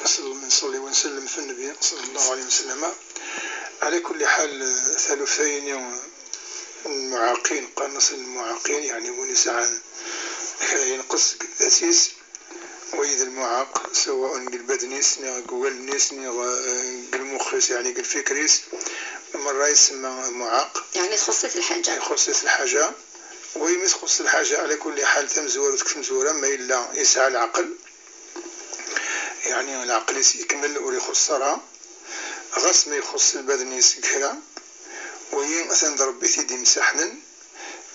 نصلي ونسلم في النبي صلى الله عليه وسلم. على كل حال ثالثين المعاقين قنص المعاقين يعني ونسعى ينقص الأسيس وإذا المعاق سواء البدنيس قوالنيس المخيس يعني الفكريس مرة يسمى معاق يعني يخص في الحاجة ويمس خص الحاجة. على كل حال تمزورة تمزورة ما إلا يسعى العقل يعني العقل يكمل ويخسرها غاس ما يخص البدن يسكرها وين أثن ربي تيدي مسحنا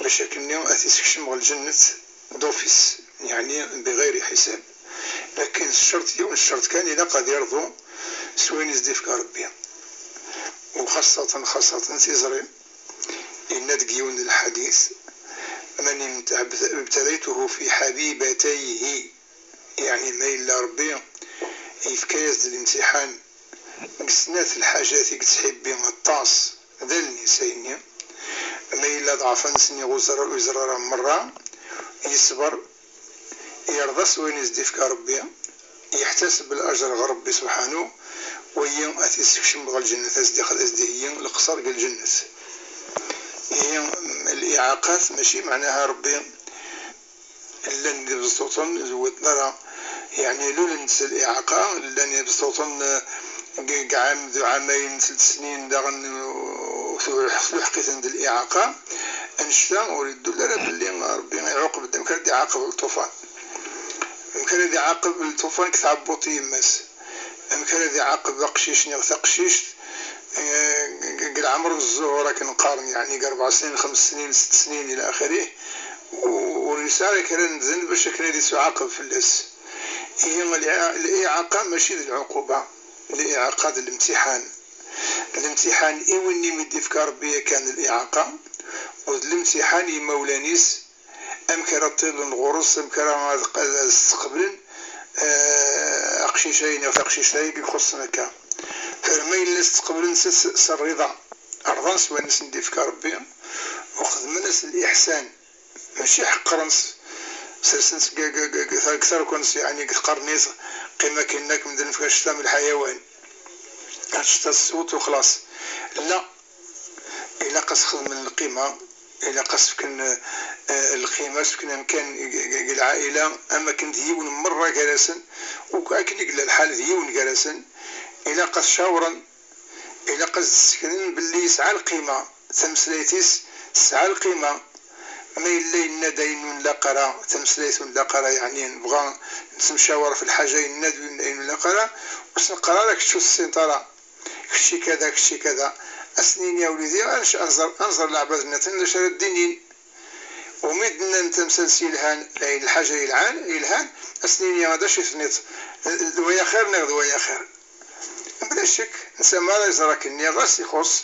باش كني أتيسكشم الجنة دوفيس يعني بغير حساب. لكن الشرط كان إلا قد يرضو سوين يزديفك ربي وخاصة تيزري إن دقيون الحديث من ابتليته في حبيبتيه يعني ما إلا ربي يفكاز الامتحان قسنات الحاجات يتحبي الطاس ذلني سيني ما إلا ضعفا سني وزرر مرة يصبر يرضى وين يزديفك ربي يحتسب الأجر ربي سبحانه وين أتيسكشم بغى الجنة أزدهيين القصر قال الجنة. هي الإعاقات ماشي معناها ربي إلا بسطوطن زوت نرى يعني لولا ننسى الإعاقة إلا بسطوطن عام ذو عامين 3 سنين داغن حقيقة عند الإعاقة أنشتا أريد لنا باللي ربي يعاقب يمكن يعاقب الطوفان يمكن يعاقب الطوفان كتعبوطي يماس يمكن يعاقب قشيش نغثى قشيش قل عمر الزهورة كنقارن يعني 4 سنين 5 سنين 6 سنين إلى آخره ورسالة كان ذن باش كان يعاقب في الأس. هي الإعاقة ماشي العقوبة الإعاقة الامتحان إيوني مدي في ربي كان الإعاقة والامتحان يمولانيس أمكر الطيل الغرس أمكر استقبل أقشيشين أو تقشيشين يخصنا كا فما إلا استقبل نسس الرضا أرضا سوى نس ندي في ربي وخذ منس الإحسان ماشي حقرنس سرسنس كثر كونس يعني قرنيس قيمة كأنك من ذنب كشتا من الحيوان كشتا الصوت وخلاص لا إلا قص من القيمة إلا قص كن القيمة كن أمكان العائلة أما كنت يون مرة جالسا وأكن يقل الحال يون جالسا إلا قص شاورا إلا قص سكن باللي يسعى القيمة تمثليتيس سعى القيمة ما إلا إن دين لا قرا تمثليت لا قرا يعني نبغى نتمشاور في الحاجة إن لا قرا بس نقرا لك شو السنطرة كشي كذا كشي كذا أسنين يا ولدي أنظر لعبادنا تنشر الدينين ومدنا نتمثل الهان الحاجة يلهان أسنين يا هذا شي ثنيت ويا خير نغد ويا خير بلا شك نسمى لا يزرك إني غاس يخص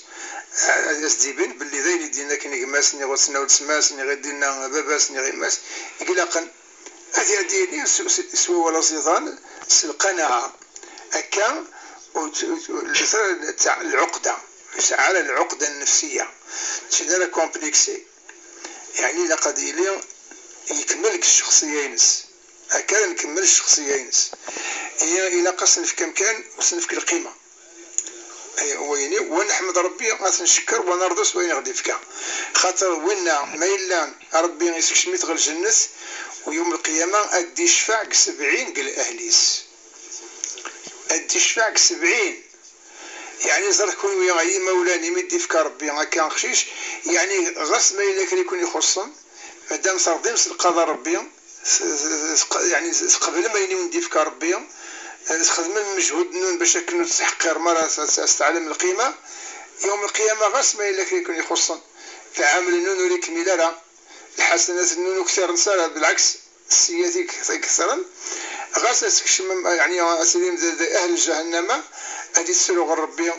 يسديبين باللي ذا يدينا كني غماس ني غسنا ولسماس ني غدينا باباس ني غماس يقلقن هذه ديالي سوى ولا صيدان القناعة هكا تاع العقدة على العقدة النفسية شدنا كومبلكسي يعني لقد يلي يكملك الشخصيينس هكا نكمل الشخصيينس هي إلى قصن في كم كان وصنف القيمة ويني ونحمد ربي غنشكر ونرضس وين غادي فيك خاطر وينا ما إلا ربي يسكشميت غير الجنة ويوم القيامة أدي شفاعك 70 قال أهليس أدي شفاعك 70 يعني زرت كون ويا مولاني مدي فيك ربي هكا خشيش يعني غص ما إلا كان يكون يخصن مادام صاردين القضاء ربي يعني قبل ما يني ندي فيك ربي خدم المجهود نون باش كنو تحقير مرة استعلم القيمة يوم القيامة غاس ما إلا كيكون يخصن العامل النون ولي كميلة الحسنات النون كثير نسال بالعكس السيئات كثرا غاس اسكشم يعني اسلم أهل جهنم أدي تسلو غير ربي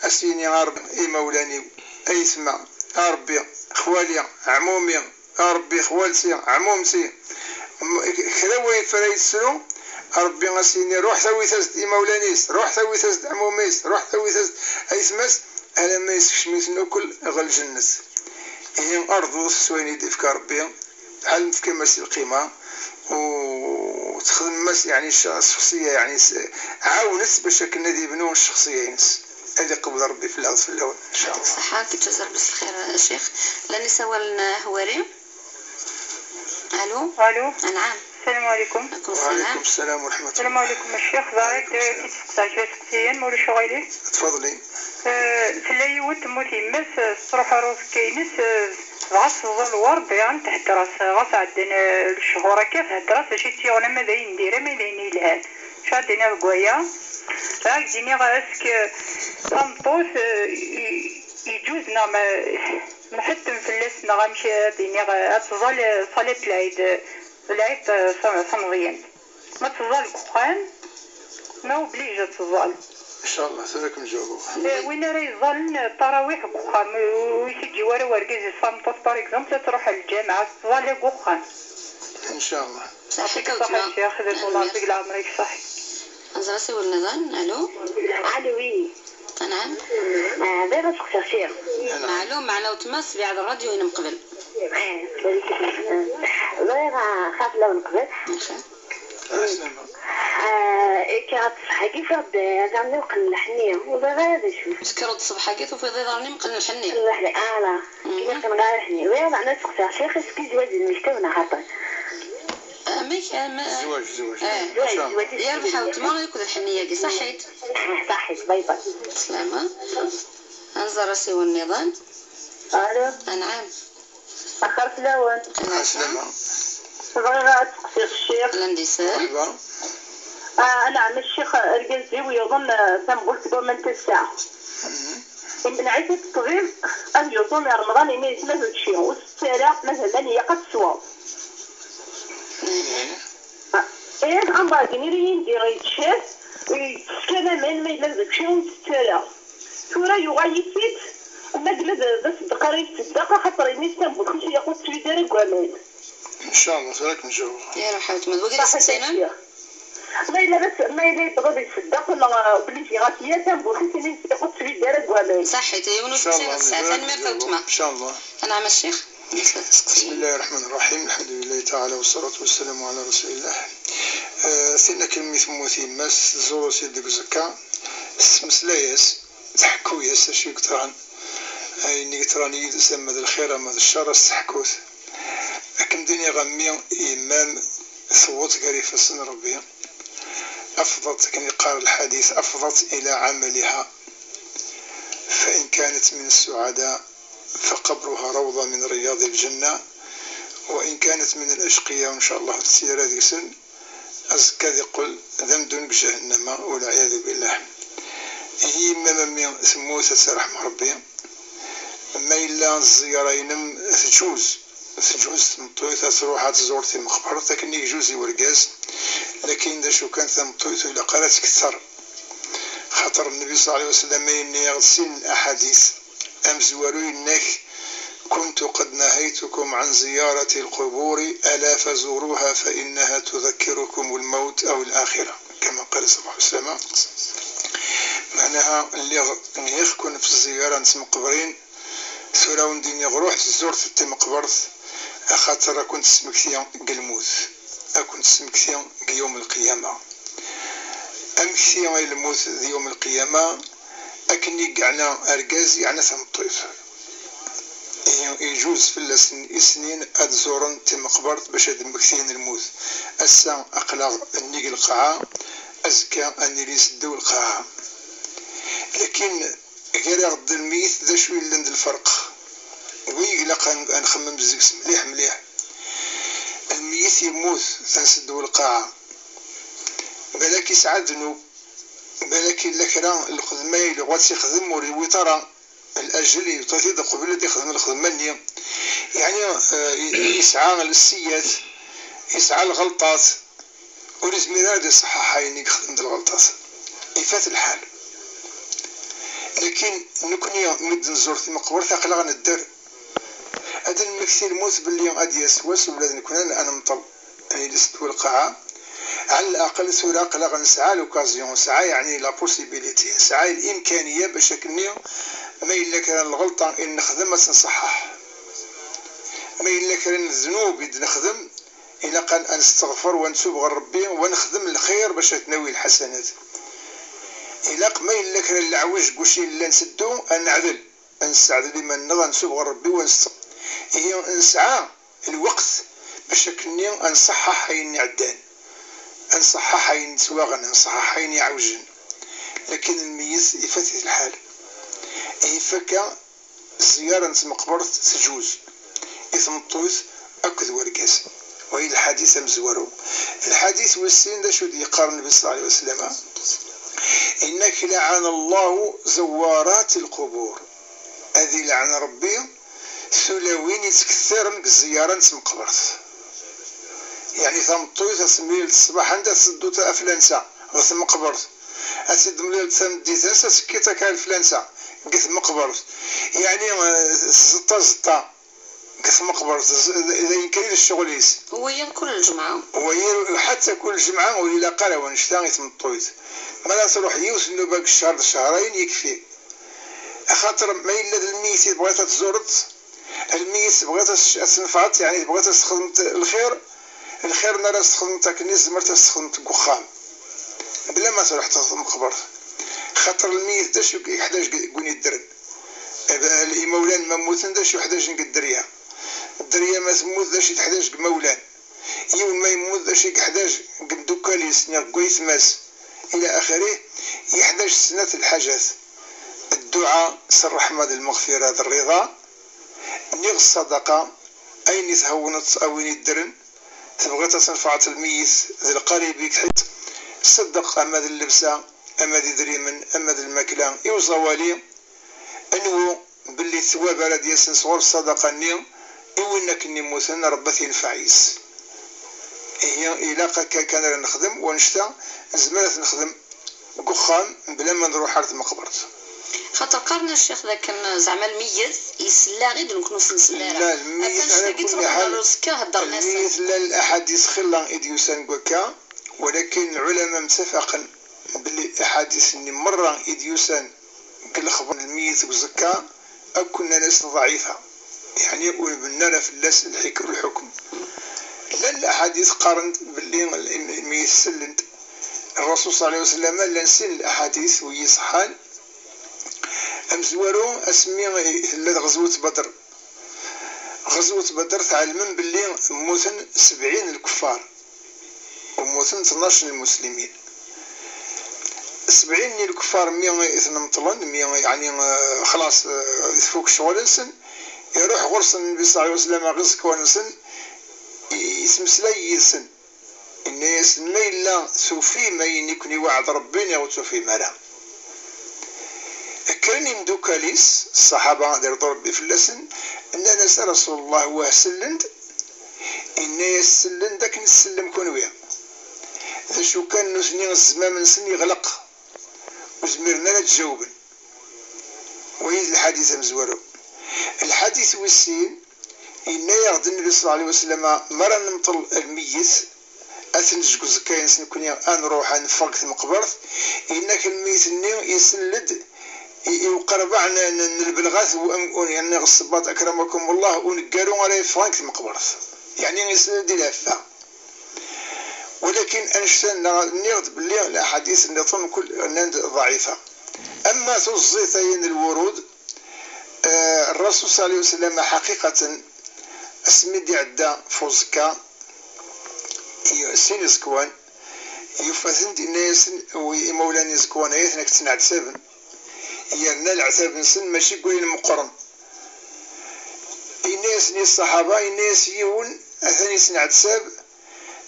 أسيني غارب إي مولاني أي سما ربي خوالي عمومي ربي خوالتي عمومتي خلاوي فرا يتسلو ربي غاسيني روح ثوي ثزد مولانيس روح ثوي ثزد عموميس روح ثوي ثزد ايثمس انا ما يسكشميت ناكل غل الجنة هي ارض سويني ديفك ربي علم في كما القيمة و وتخدم ماس يعني الشخصيه يعني عاونت باش كنا يبنوا الشخصيه ينس هذه قبل ربي في الارض في الاول ان شاء الله. صحه كتجزر بالخير الشيخ. لاني سوال هواري. الو نعم. السلام عليكم. وعليكم السلام ورحمه الله. السلام عليكم الشيخ. ضاعت كيتسقسى شويه سقسيين مولي شغيلي. تفضلي. تلاي وتموت يمس تروح روس كاينس غاس الورد يعني تحت راس غاس عندنا الشهور كيف تحت راس شي تيغنا ما داين نديرها ما داين يلهان شادينا بقوايا راك ديني غاسك صمطوس يجوزنا ما حتى مفلسنا غنمشي ديني غاتظل صلاة العيد صنغيا ما تظل كوخان ما وبليجة تظل ان شاء الله سلك نجاوبو. وين راه يظل التراويح كوخان ويسجي ورا ورقيز صامطوس باغ اكزومبل تروح للجامعة تظل كوخان ان شاء الله. صحيح يا اخي الله يعطيك العمر صحيح. انزرسي والنظام. الو وي نعم. دابا تقصر شيخ معلوم معنا وتماس بعد الراديو هنا من قبل. ضيغا خاف لو نقبل كي غتصحى كيف زعما نقل الحنيه ودابا هذا شوف سكروا الصباح كيف وفي ضرني مقلنا الحنيه لا كيما كنغير الحنيه ويا زعما تقصر شيخ اسكي زواج المشتونا خاطر زواج يا ربي حاول ما ياكل الحنيه كي صحيت باي باي سلامه. انزر راسي والنظام. الو نعم. اخرت لون سلامه. بغيت تقصير الشيخ الاندسار. نعم الشيخ رجلتي ويظن تنقلت من الساعة من عدة الطبيب أن يظن رمضان يميز مثل الشيء والسارة مثلا هي قد سوا عم باقيني يندير يتشاف ويتسكن من ما يلزق شيء والسارة ثورة يغيثيت وما قلت بس دقاري تصدق خاطر يميز تنقل خمسة ياخد سويداري قوامين ان شاء الله سلك نجاوبو. يا روح حاولت ما تبغي تسقسينا ما إلا بس ما إلا يبغى يصدق ولا بلي غاتيا تنقول خصني ياخد سويداري قوامين صحيت ونو تسقسينا الساعه المرة ان شاء الله. نعم الشيخ. بسم الله الرحمن الرحيم الحمد لله تعالى والصلاة والسلام على رسول الله. ثنا كلمة موثي ماس زورو سيدك زكا سمسلايس تحكو ياس شي كتران أي كتراني يسمى ذا الخير ما ذا الشر استحكوث لكن دنيا غمية إمام ثوت قريفة سن ربي أفضت كان يقال الحديث أفضت إلى عملها فإن كانت من السعداء فقبرها روضة من رياض الجنة وإن كانت من الأشقياء وإن شاء الله تسير هذه السن أزكى يقول ذنب بجهنم والعياذ بالله. هي مما ثموثة سرح ربي ما إلا الزيارين تجوز مطويثة تروح تزور في مقبرة لكن يجوز ورقاز لكن إذا شو كان ثمطويثة إلى قالت كثر خاطر النبي صلى الله عليه وسلم يغسل الأحاديث أمزوروا إنك كنت قد نهيتكم عن زيارة القبور ألا فزوروها فإنها تذكركم الموت أو الآخرة كما قال صلى الله عليه وسلم. معناها اللي يخكن في الزيارة نسم قبرين ثورة وندين روح زرت في مقبرت خاطر كنت سمكتيا قلموت كنت سمكتيا يوم القيامة أمكتيا الموت يوم القيامة أكني قعنا أرقاز يعني ثمطيف يجوز في السنين أدزورن تمقبرت باش مكثين الموت أسا أقلغ النيق القاعة أزكى أني يسدو القاعة لكن غير غد الميت ذا شوي لند الفرق ويقلق نخمم بزيكس مليح الميت يموت تنسدو القاعة بالك يسعد ذنوب بالك الكرا الخدمة اللي غادي يخدم وريوي ترى الأجل يطيد قبل يخدم الخدمة يعني يسعى للسيات يسعى الغلطات ولازم هذا صحاح يخدم الغلطات يفات الحال لكن نكوني مد نزور في مقبرة ثقلا غندر هذا المكثير موت باللي غادي يسوس ولا نكون أنا مطل يعني لستو القاعة على الأقل سوراق لا غنسعى لوكازيون نسعى يعني لا بوسيبيليتي نسعى الإمكانية باش كني ما إلا كان الغلطة إن نخدم تنصحح ما إلا كان الذنوب إذ نخدم إلا قال أنستغفر ونتوب غير ربي ونخدم الخير باش تنوي الحسنات. إلا قميل لك العوج كلشي اللي نسدو نعدل نستعدل لمن نغى نتوب غير ربي ونستغفر. هي نسعى الوقت باش كني نصحح حين عدان، نصحح حين سواغن، نصحح حين يعوجن. لكن الميت يفاتت الحال، يفكا زيارة مقبرة تجوز يثمطوث أكد ورقاس. وهي الحديث مزورو الحديث والسين دا شو يقارن النبي صلى الله عليه وسلم إنك لعن الله زوارات القبور. هذه لعن ربي ثلاوين يتكثر زيارة مقبرة. يعني ثمطوث اسميل الصباح عندها تسدو فلانسا غث مقبرة، أسيد مليل تمدي تنسى سكيتك الفلانسا قث مقبرة. يعني زطا قث مقبرة إذا ينكري الشغليس وهي كل الجمعة، وهي حتى كل جمعة. وإلا قال ونشتاغي ثمطوث ما لا تروح يوسنو باك الشهر شهرين يكفي. خاطر ما إلا الميت بغيتها تزورت، الميت بغيتها تنفعت، يعني بغيتها تستخدم الخير نرى استخدمتها كنيس مرتا استخدمت قخام بلا ما تروح تخدم مقبرة. خاطر الميت داش يحتاج كون يدرن المولان ما موتن داش يحتاج نقدريها، الدريه ما تموت داش يحتاج مولان، يوم ما يموت داش يحتاج دوكاليس نيغويس ماس الى اخره. يحتاج سنة الحاجات، الدعاء سر الرحمة المغفرة الرضا نيغ الصدقة أين تهونت أو وين يدرن تبغى تنفع الميت ذي القريب يكحت صدق أماد اللبسة أماد دريمن أماد الماكلة يوزوالي أنو باللي ثواب على ديال صغور الصدقة نيم إوينك نموثن ربثي الفعيس. هي إلاقة كان نخدم ونشتا زمالة نخدم قخام بلا ما نروح على المقبرة. خاطر قارن الشيخ ذاك كان زعما الميت يسلا غير نكونوا نسلا. لا الميت على كل حال الميت لا الأحاديث خلا إديوسان قوكا، ولكن العلماء متفقا باللي الأحاديث اللي مرة إديوسان كل خبر الميت وزكا أكون ناس ضعيفة، يعني يقول بالنا في اللاس الحكم. لا الأحاديث قارنت باللي الميت سلند الرسول صلى الله عليه وسلم لا نسين الأحاديث ويصحان أمزورو أسمي غزوة بدر. غزوة بدر تعلمن باللي موتن 70 الكفار وموتن 12 المسلمين. 70 الكفار 100 يتنمطلن 100 يعني خلاص يفوق شغل نسن يروح غرس النبي صلى الله عليه وسلم غزك ونسن يسمسلي يسن الناس ما إلا سوفي ما يكون وعد ربنا وتوفي مالا. كان يمدوكاليس الصحابة دير ربي في اللسن أن ناس رسول الله وسلند الناس سلند داك نسلم كونويا إذا شو كان نسني الزمان نسني يغلق وزميرنا لا تجاوبن. وهي الحديث مزورو الحديث والسين إن يغد النبي صلى الله عليه وسلم مرة نمطل الميت أثنج زكاين سنكوني نروح نفرق المقبرة إنك الميت يسلد يقرب عن البلغات يعني الصباط أكرمكم الله ونقالوا على فرانك المقبرة يعني يسلد لافة. ولكن أنشتن نغد باللي الأحاديث اللي طن كل ضعيفة. أما تزيتين الورود الرسول صلى الله عليه وسلم حقيقة اسمي عدا فوزكا سين زكوان يفثن الناس ومولاني زكوان يثنك تنعد سابن يرنا العتاب نسن ماشي قولين مقرن الناس ني الصحابة الناس يون أثني سنعد ساب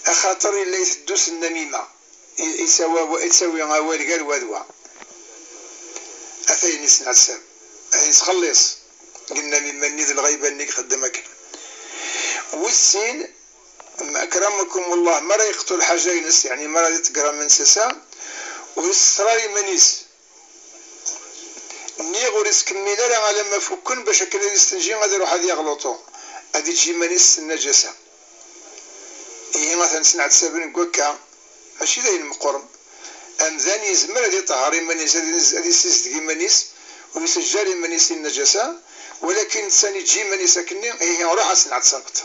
أخاطر اللي يثدوس النميمة يساوي غوال قال وادوا أثني سنعد ساب أثني تخلص قلنا ممن نيذ الغيبة انك خدمك. والسين أكرمكم الله مرة يقتل حاجة ينس يعني مرة يتقرأ من سسا ويسراري منيس نيغور يسكميلا لا على ما فكن باش هكا يستنجي غادي يروح هادي يغلطو غادي تجي منيس النجاسة. هي مثلا سنعت سابن كوكا ماشي داين مقرن أمذان يزمر هادي طهري منيس هادي يستزدقي منيس ويسجلي منيس النجاسة، ولكن ثاني تجي منيس كني هي روحها سنعت سابت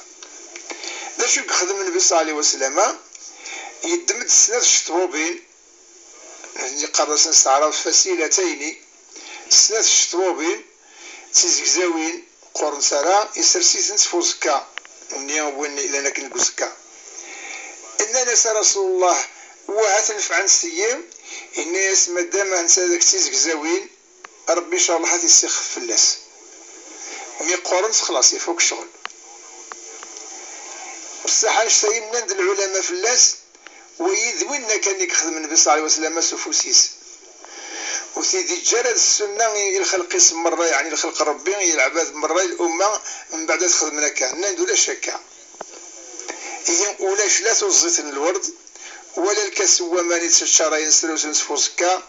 باش يخدم النبي صلى الله عليه وسلم يدمد سنات الشطروبين اللي قرص نستعرض فسيلتين سنات الشطروبين تيزكزاوين قرن سرا يسرسيسن سفوزكا مني وين إلى ناك نقصكا إن ناس رسول الله وهات نفعن سيام الناس مادام هنسا داك تيزكزاوين ربي إن شاء الله هاتي يسخف فلاس مي قرن خلاص يفوق الشغل بصح نشتي نند العلماء فلاس ويذوين كان يخدم النبي صلى الله عليه وسلم سفوسيس وسيدي جرد السنة الخلق اسم مرة يعني الخلق ربي العباد مرة الأمة من بعد تخدم لك نند ولا شكا هي ولاش لا توزيت الورد ولا الكسوة ماني تشارين سلوسن سفوسكا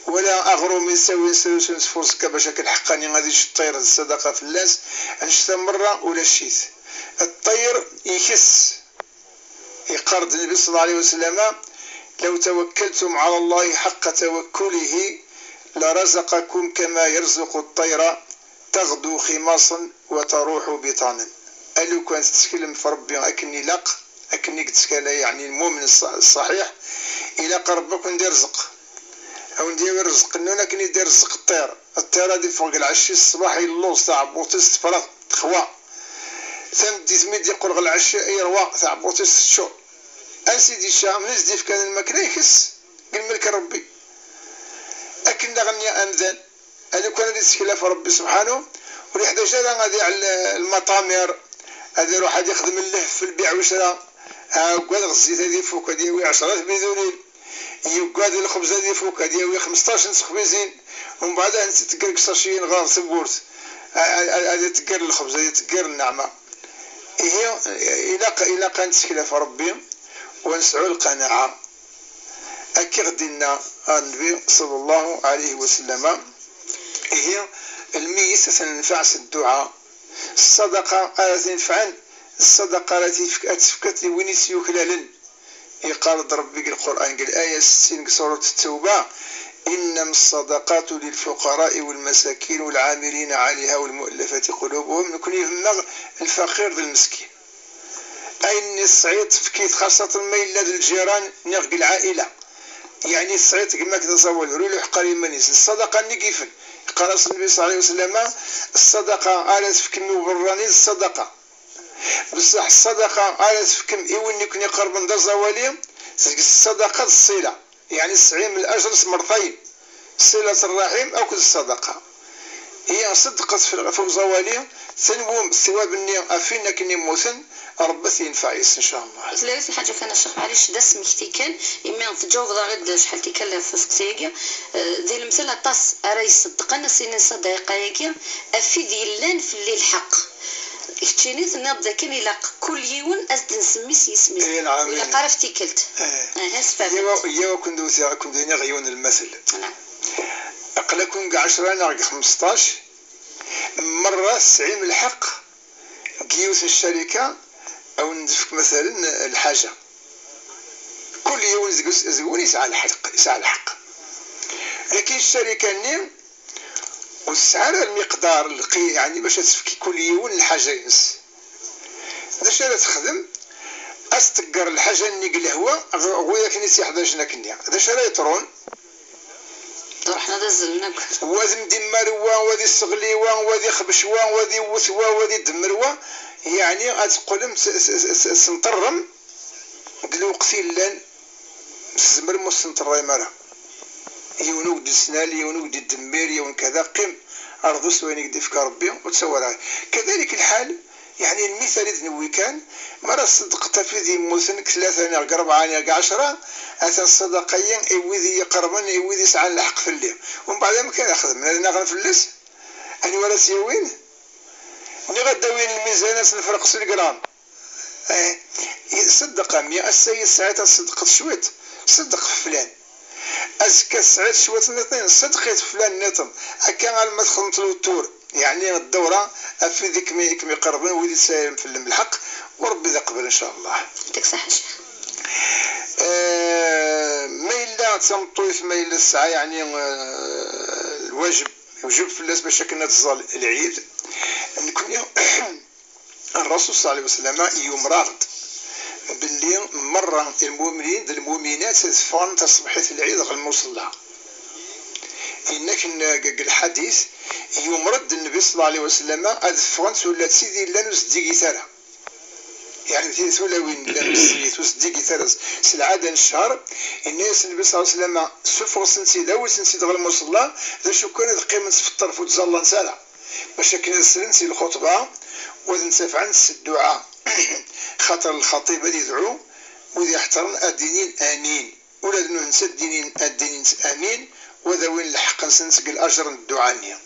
ولا أغروم يساوي سلوسن سفوسكا باش كالحقاني غادي الطير الصدقة في الناس نشتا مرة ولا شيت الطير يكس يقرض النبي صلى الله عليه وسلم لو توكلتم على الله حق توكله لرزقكم كما يرزق الطير تغدو خماصا وتروح بطانا. ألو كانت تتكلم في ربي أكني لق أكني تتكلم يعني المؤمن الصحيح إلى قربك ندير رزق أو ندير رزق إنه كني ندير رزق الطير هذه فوق العشي الصباح اللوز تاع بوطيس تفرغ تخوى ثم ديزميد يقول غل العشاء يروى تاع بوطيس الشو أنسيدي الشام نزدي في كان الماكلة يخس بالملك ربي أكن غني أمذان هذا كان اللي تسكيلا في ربي سبحانه ولي 11 غادي على المطامير هذا يروح هذا يخدم اللهف في البيع والشراء قاد الزيت هذه فوق هذه 10 بيذونين يقاد الخبز هذه فوق هذه 15 نسخ بنزين ومن بعدها انت تقرق ساشين غار سبورت هذه تقر الخبز هذه تقر النعمه هي الى كانت تسكيلا في ربي ونسعوا القناعه أكي غدينا النبي صلى الله عليه وسلم هي الميت تنفع الدعاء الصدقة تنفعن الصدقة التي تفكت وين يسيوكلالن يقال ربي القرآن قال آية 60 سورة التوبة إنما الصدقات للفقراء والمساكين والعاملين عليها والمؤلفة قلوبهم نكون يهم الفقير ذا المسكين أي الصعيد فكيت خاصة ما إلا الجيران نغقي العائلة يعني الصعيد كما كتصور رولو حقاري منيس الصدقة نقيفن قال النبي صلى الله عليه وسلم الصدقة آلت فكم وبراني الصدقة بصح الصدقة آلت فكم إيوان يكون يقرب من زوالي الصدقة الصلة يعني 70 من الأجر مرتين صلة الرحم أو كل الصدقة هي صدقة فوق زوالي ثنبوم الثواب النية أفين كني موثن ربث ينفعيس إن شاء الله. تلاقي حاجة كان الشيخ معليش دا سمكتي كان إما نتجاوب غير شحال تكلف في سكتيكيا ديال المثل طاس أرى يصدقنا سنين صديقايكيا أفيد يلان في الليل حق. اختيني نبدا كان يلاق كل يوم أزد نسمي سيسمي. إيه نعم. إلا قرفتي كلت. هسه. يوا كندو دينا غيون المثل. نعم. أقلكم 10 ناقص 15 مرة 90 الحق كيوث الشركة أو ندفك مثلا الحاجة كل يوم زبون يسعى الحق لكن الشركة نيم والسعر المقدار يعني باش تفكي كل يوم الحاجة ينس باش تخدم أستقر الحاجة نيق الهواء غويا كني سي 11 كنيا هذا شرا يطرون رحنا دزلناك وذي مدمروا وذي صغليوا وذي خبشوا وذي وثوا وذي دمروا يعني أتقولم سنطرم قلوا قتيلان سزمر مستنطر مرة يونوك دي سنالي يونوك دي الدمير يون كذا قم أرضو سوين يقدفك ربي وتصورها كذلك الحال يعني المثال إذن كان مرة صدقت في ذي موسن 3 4 10 أثن صدقين إيوذي يقربن إيوذي سعى الحق في الليل ومن بعد ما كان أخذ من هذا نغن في الليل أني ولا سيوين نغدوين الميزانة سنفرق سلقرام صدق 100 السيد ساعتها صدقت شويت صدق فلان أزكى سعيد شويت الاثنين صدقت فلان نتم أكان على ما تخلط له التور يعني الدورة في ذيك كم يقربون ويدي سايم في الحق وربي ذا قبل إن شاء الله. يعطيك الصحة شيخ. ما إلا تمطويث ما إلا الساعة يعني الواجب يوجب في الناس باش كنا تظل العيد نكون الرسول صلى الله عليه وسلم يوم راغد باللي مرة المؤمنين المؤمنات تفهم تصبحت العيد غير المصلى. إنك الحديث يمرد النبي صلى الله عليه وسلم أدفغنت ولا تسيدي لا نسدي ثرى، يعني ثلاث ولا وين لا نسدي ثرى سلعادة الشهر. الناس النبي صلى الله عليه وسلم سفر سنتي داول سنتي غير المصلى ذا شو كانت قيمة في الطرف وتزال نسالة باش كنا سنتي الخطبة ونسف عن الدعاء خاطر الخطيب هذا يدعو وذي يحترم الدينين آمين ولا ننسى الدينين آمين وذا وين الحق نسنسق الأجر الدعانية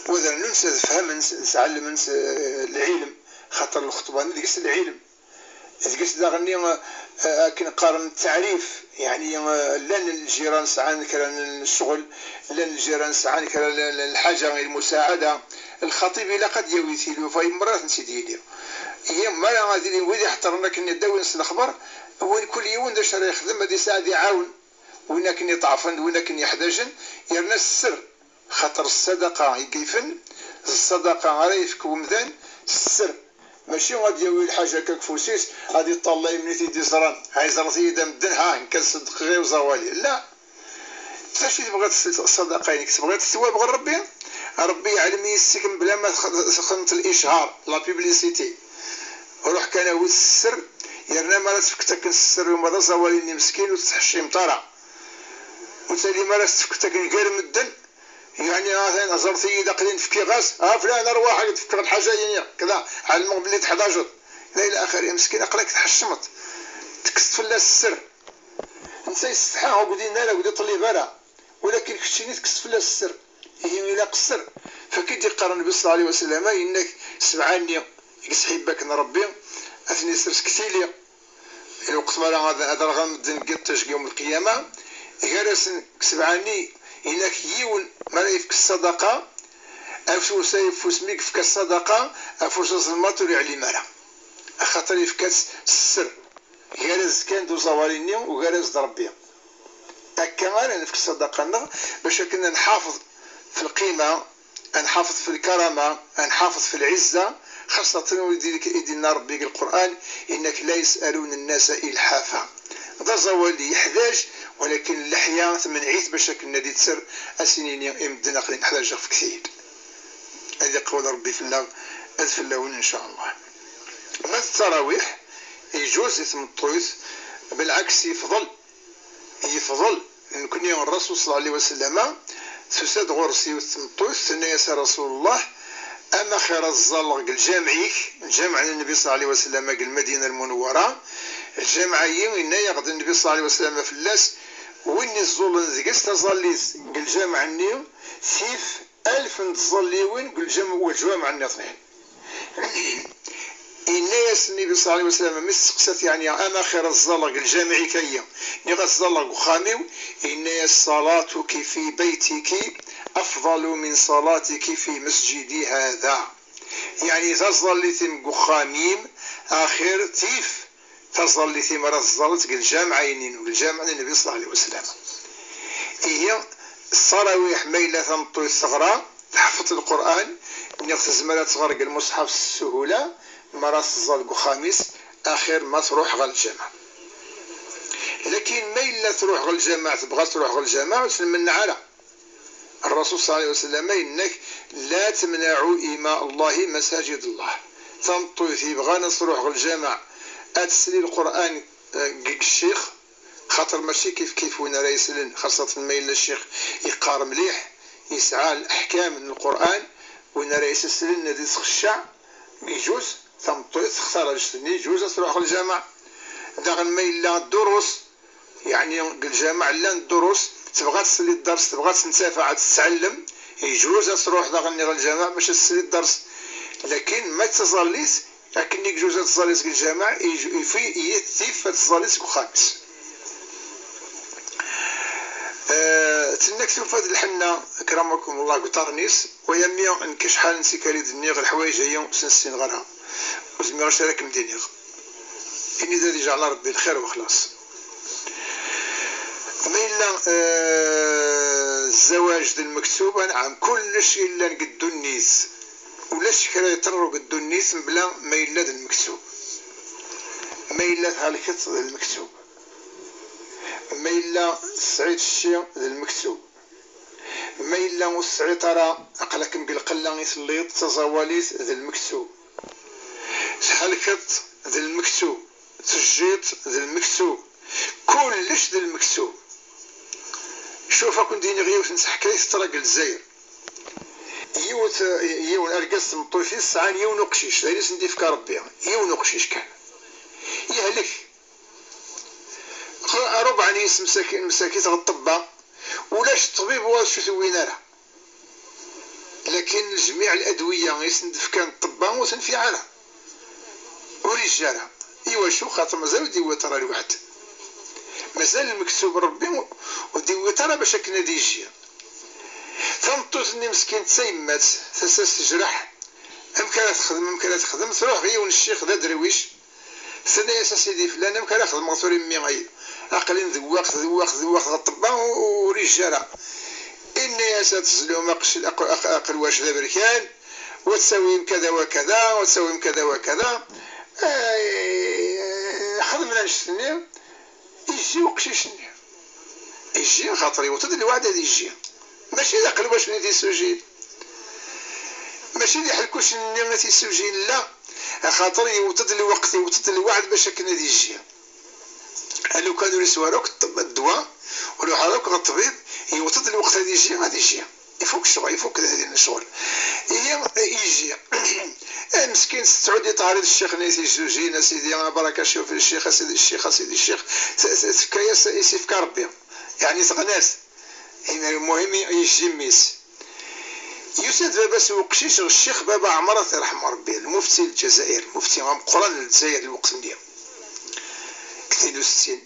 وذا ننسى فهم نسعلم العلم خاطر الخطبة نلقس العلم نلقس داغني كنقارن التعريف يعني لان الجيران سعان كان الشغل لان الجيران سعان كان الحاجة المساعدة الخطيب إلا قد يويثيلو فاي مرات نسيديلي هي ما غادي ويدي يحترمنا كني داوي نس الخبر هو كل يوم دا شرا يخدم هادي ساعة يعاون وين كني طعفن وين كني يحتاجن يرنا السر خاطر الصدقة يكيفن الصدقة غير يفكو مذان السر ماشي غادي يوي الحاجة كفوسيس غادي طلع من يدي زران هاي زرتي دا مدن ها نكنصدق غير وزوالي لا باش تبغى الصدقة يعني تبغى الثواب غير ربي يعلم يسكن بلا ما خدمت الاشهار لا بيبليسيتي روح كان هو السر يرنا ما تفكتك السر وما زواليني مسكين وتحشي مطارع وتالي ما تفكتك غير مدن يعني مثلا زرتي داخلين في كيغاس فلان ارواح تفكر الحاجه يعني كذا علمك بلي تحضاجر لا الى اخره مسكين عقلك تحشمت تكست فلا السر انت يستحى وقدينا لا ودي طلي برا ولكن كشتيني تكست فلا السر هي الى قصر فكي يقارن النبي صلى الله عليه وسلم انك سبعاني يسحبك ربي اثني سرس كثيلي الوقت ما هذا رغم نقطش يوم القيامه غير سبعاني انك يون ما يفك الصدقه افو سيف سميك فك الصدقه افو زلمات علي مالا خاطر يفك السر غير كان دو زواليني وغير ربي كمان نفك الصدقه باش كنا نحافظ في القيمة نحافظ في الكرامة نحافظ في العزة خاصة يدينا ربي القرآن إنك لا يسألون الناس إلحافا هذا زوالي يحتاج ولكن اللحية من عيث باش كنا دي تسر أسنين يمدنا قليل نحتاج في كثير هذا قول ربي في اللون إن شاء الله. ما التراويح يجوز يتمطويث بالعكس يفضل لأن كنا الرسول صلى الله عليه وسلم تساد غرسي وتمطوث ثنياس رسول الله أما خير الزلق الجامعيك الجامع النبي صلى الله عليه وسلم المدينة المنورة الجامعيين إن يغد النبي صلى الله عليه وسلم في اللاس وين الزول ذيكس تظليز الجامع النيو سيف 1000 تظليوين والجامع الناثنين الناس النبي صلى الله عليه وسلم مسقسات يعني أما خير الزلق الجامعي كيا نغا الزلق وخاميو الناس صلاتك في بيتك أفضل من صلاتك في مسجدي هذا يعني تظل ثم خاميم آخر تيف تظل ثم رزلت الجامعين والجامع النبي صلى الله عليه وسلم هي الصراويح ميلة ثمطوي الثغرة تحفظ القرآن نغتز ملا تغرق المصحف السهولة مراس الزلق خامس آخر ما تروح غل الجامع لكن ما إلا تروح غل الجامع تبغى تروح غل الجامع تسلم على الرسول صلى الله عليه وسلم إنك لا تمنعوا إماء الله مساجد الله تنطوي تبغى تروح غل الجامع أتسلي القرآن الشيخ خاطر ماشي كيف وين راه يسلن خاصة ما إلا الشيخ يقار مليح يسعى الأحكام من القرآن وين راه يسلن نادي تخشع يجوز تمطوي تختار الجسني يجوز تروح الجامع داغن ما إلا الدروس يعني الجامع لا الدروس تبغى تسلي الدرس تبغى تنتفع تتعلم يجوز تروح داغن الجامع باش تسلي الدرس لكن ما تظليس لكن يجوز تظليس الجامع يتيف تظليس الخامس تنكتب في هذه الحنة كرمكم الله قطرنيس ويمي انكش حال نسي كريد النيغ الحوايج هي سنسين غيرها وزمي غشارك مدينيغ إني ذا ديجا على ربي الخير وخلاص ما إلا الزواج ذا المكتوب عن كل شيء إلا نقدو النيس ولا شكرا يطروا قدو النيس بلا ما إلا ذا المكتوب ما إلا هلكت المكتوب، ما إلا سعيد الشيء المكتوب، ما إلا والسعيطرة أقلك مقلقلا يثليط تزاوليت ذا المكتوب، هلكت ذا المكتوب، تجيت ذا المكتوب، كلش ذا المكتوب. شوف كون ديني غير نسحكي تراك الجزائر يون أرقص مطوفي الساعة يون وقشيش لا ندي في ربي يون وقشيش كان يهلك ربع نيس مساكين غطبة ولاش الطبيب واش يسوينا لها، لكن جميع الأدوية يسندف كان الطبا وتنفعلها ورجالها. إيوا شو خاطر مازال ديوة ترى الواحد مازال المكتوب ربي وديوة ترى باش كنا ديجي فنطوتني مسكين تسيمات تساس تجرح أمكن تخدم تروح غيون الشيخ ذا درويش سنة يا سيدي فلان أمكن أخدم مغتوري مي أقلين ذواق الطبا ورجالها إني يا تزلو ما قش أقل واش ذا بركان وتسويم كذا وكذا وتسويم كذا وكذا خدمنا نشتني يجي وقشيشني يجي خاطري وتد الوعد هذا يجي ماشي ذاك الواش اللي تيسوجين ماشي اللي حلكوش اللي تيسوجين لا خاطري وتد الوقت وتد الوعد باش كنا يجي. لو كانوا يسواروك الدواء ولو حراك الطبيب يوتد الوقت هذا يجي غادي يجي يفوق الشغل يفوق هذا الشغل يجي مسكين تعود يطارد الشيخ نيتي زوجين سيدي بركة شوف الشيخ سيدي الشيخ كياس يسيفك ربي يعني تغناس المهم يجي ميس يوسف بابا سوقشيش الشيخ بابا عمره يرحم ربي المفتي الجزائر مفتي قران الجزائر الوقت مليون 62